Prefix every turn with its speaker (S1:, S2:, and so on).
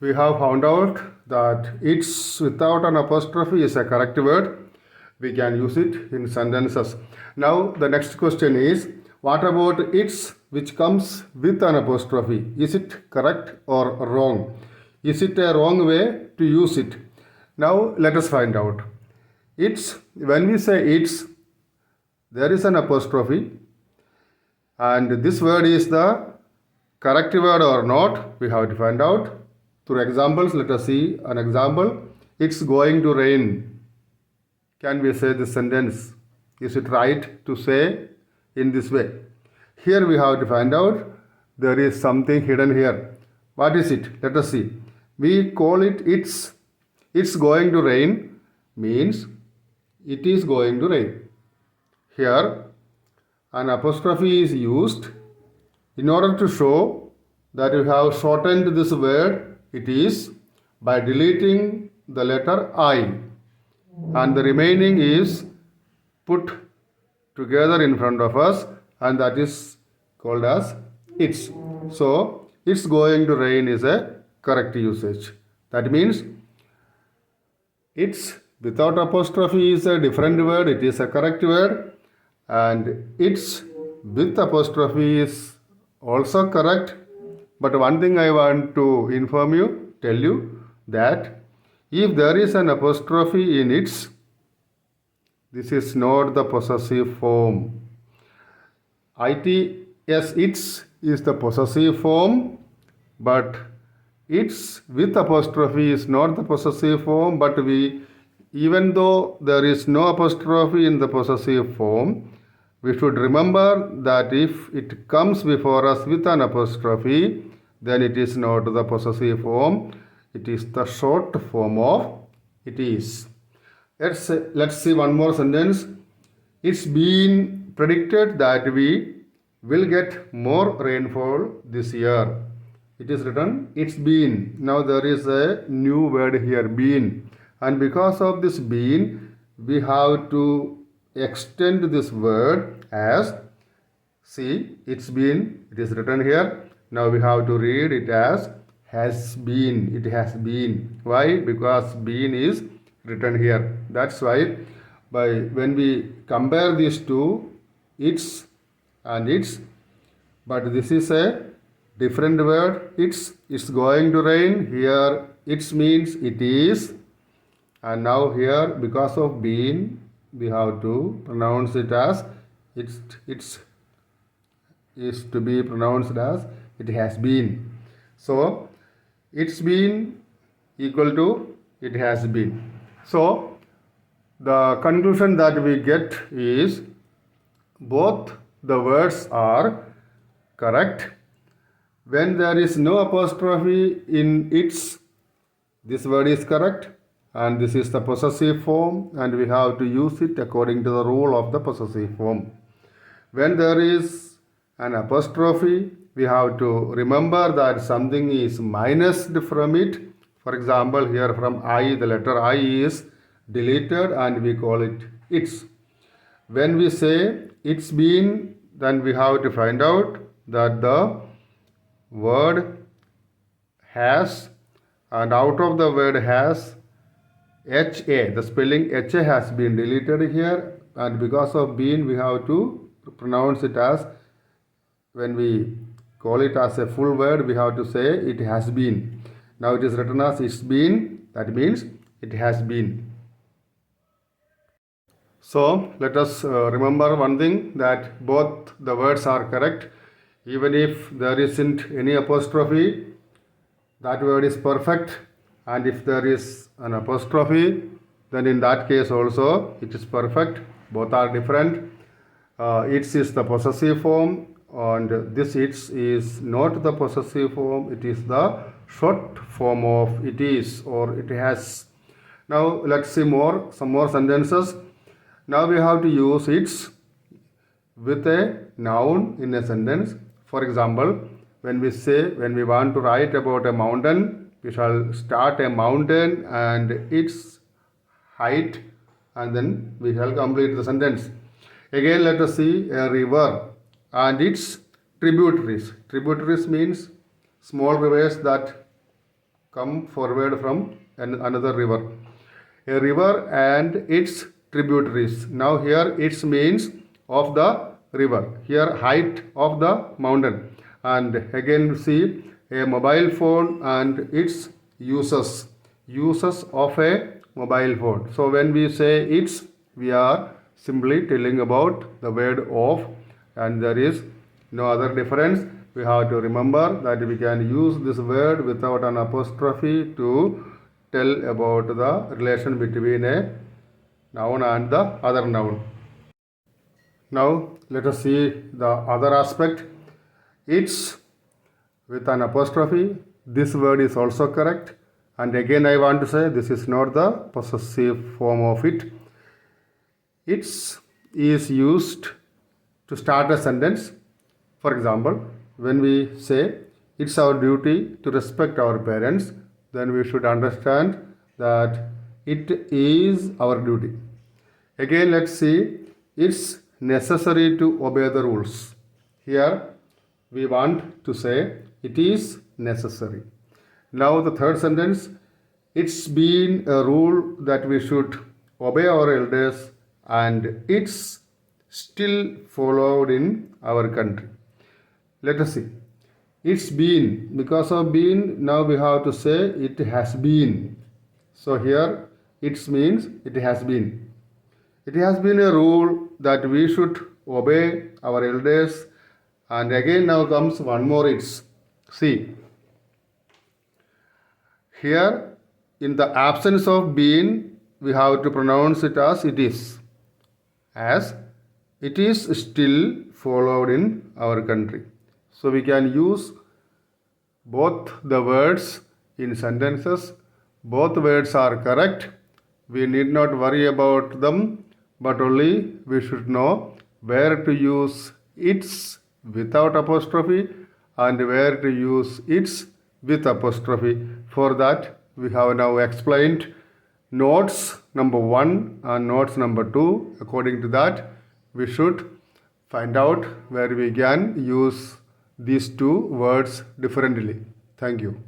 S1: we have found out that it's without an apostrophe is a correct word. We can use it in sentences. Now the next question is, what about it's which comes with an apostrophe? Is it correct or wrong? Is it a wrong way to use it? Now let us find out. It's, when we say it's, there is an apostrophe, and this word is the correct word or not, we have to find out through examples. Let us see an example. It's going to rain. Can we say this sentence? Is it right to say in this way? Here we have to find out there is something hidden here. What is it? Let us see. We call it it's. It's going to rain means it is going to rain. Here an apostrophe is used in order to show that you have shortened this word. It is by deleting the letter I, and the remaining is put together in front of us, and that is called as it's. So it's going to rain is a correct usage. That means it's without apostrophe is a different word, it is a correct word, and it's with apostrophe is also correct. But one thing I want to tell you that if there is an apostrophe in its, this is not the possessive form. Its is the possessive form, but it's with apostrophe is not the possessive form, but even though there is no apostrophe in the possessive form, we should remember that if it comes before us with an apostrophe, then it is not the possessive form. It is the short form of it is. Let's see one more sentence. It's been predicted that we will get more rainfall this year. It is written, it's been. Now there is a new word here, been. And because of this been, we have to extend this word as, see, it's been. It is written here. Now we have to read it as has been. It has been. Why? Because been is written here. That's why when we compare these two, it's and it's, but this is a different word. It's going to rain. Here it means it is, and now here because of been we have to pronounce it as it's is to be pronounced as it has been. So it's been equal to it has been. So the conclusion that we get is both the words are correct. When there is no apostrophe in its, this word is correct, and this is the possessive form, and we have to use it according to the rule of the possessive form. When there is an apostrophe, we have to remember that something is minused from it. For example, here from I, the letter I is deleted and we call it it's. When we say it's been, then we have to find out that the word has, and out of the word has, HA, the spelling HA has been deleted here, and because of been we have to pronounce it as, when we call it as a full word, we have to say it has been. Now it is written as it's been, that means it has been. So let us remember one thing, that both the words are correct. Even if there isn't any apostrophe, that word is perfect. And if there is an apostrophe, then in that case also it is perfect. Both are different. Its is the possessive form, and this its is not the possessive form. It is the short form of it is or it has. Now let's see some more sentences. Now we have to use its with a noun in a sentence. For example, when we want to write about a mountain, we shall start a mountain and its height, and then we shall complete the sentence. Again, let us see a river and its tributaries. Tributaries means small rivers that come forward from another river. A river and its tributaries. Now here its means of the river. Here height of the mountain. And again see a mobile phone and its uses. Uses of a mobile phone. So when we say its, we are simply telling about the word of, and there is no other difference. We have to remember that we can use this word without an apostrophe to tell about the relation between a noun and the other noun. Now let us see the other aspect. It's with an apostrophe. This word is also correct. And again I want to say this is not the possessive form of it. It's is used to start a sentence. For example, when we say it's our duty to respect our parents, then we should understand that it is our duty. Again, let's see it's necessary to obey the rules. Here we want to say it is necessary. Now, the third sentence, it's been a rule that we should obey our elders, and it's still followed in our country. Let us see. It's been, because of been, now we have to say it has been. So here it means it has been. It has been a rule that we should obey our elders, and again now comes one more it's. See, here in the absence of been, we have to pronounce it as it is. As it is still followed in our country. So we can use both the words in sentences. Both words are correct. We need not worry about them, but only we should know where to use its without apostrophe and where to use its with apostrophe. For that, we have now explained notes number 1 and notes number 2. According to that, we should find out where we can use these two words differently. Thank you.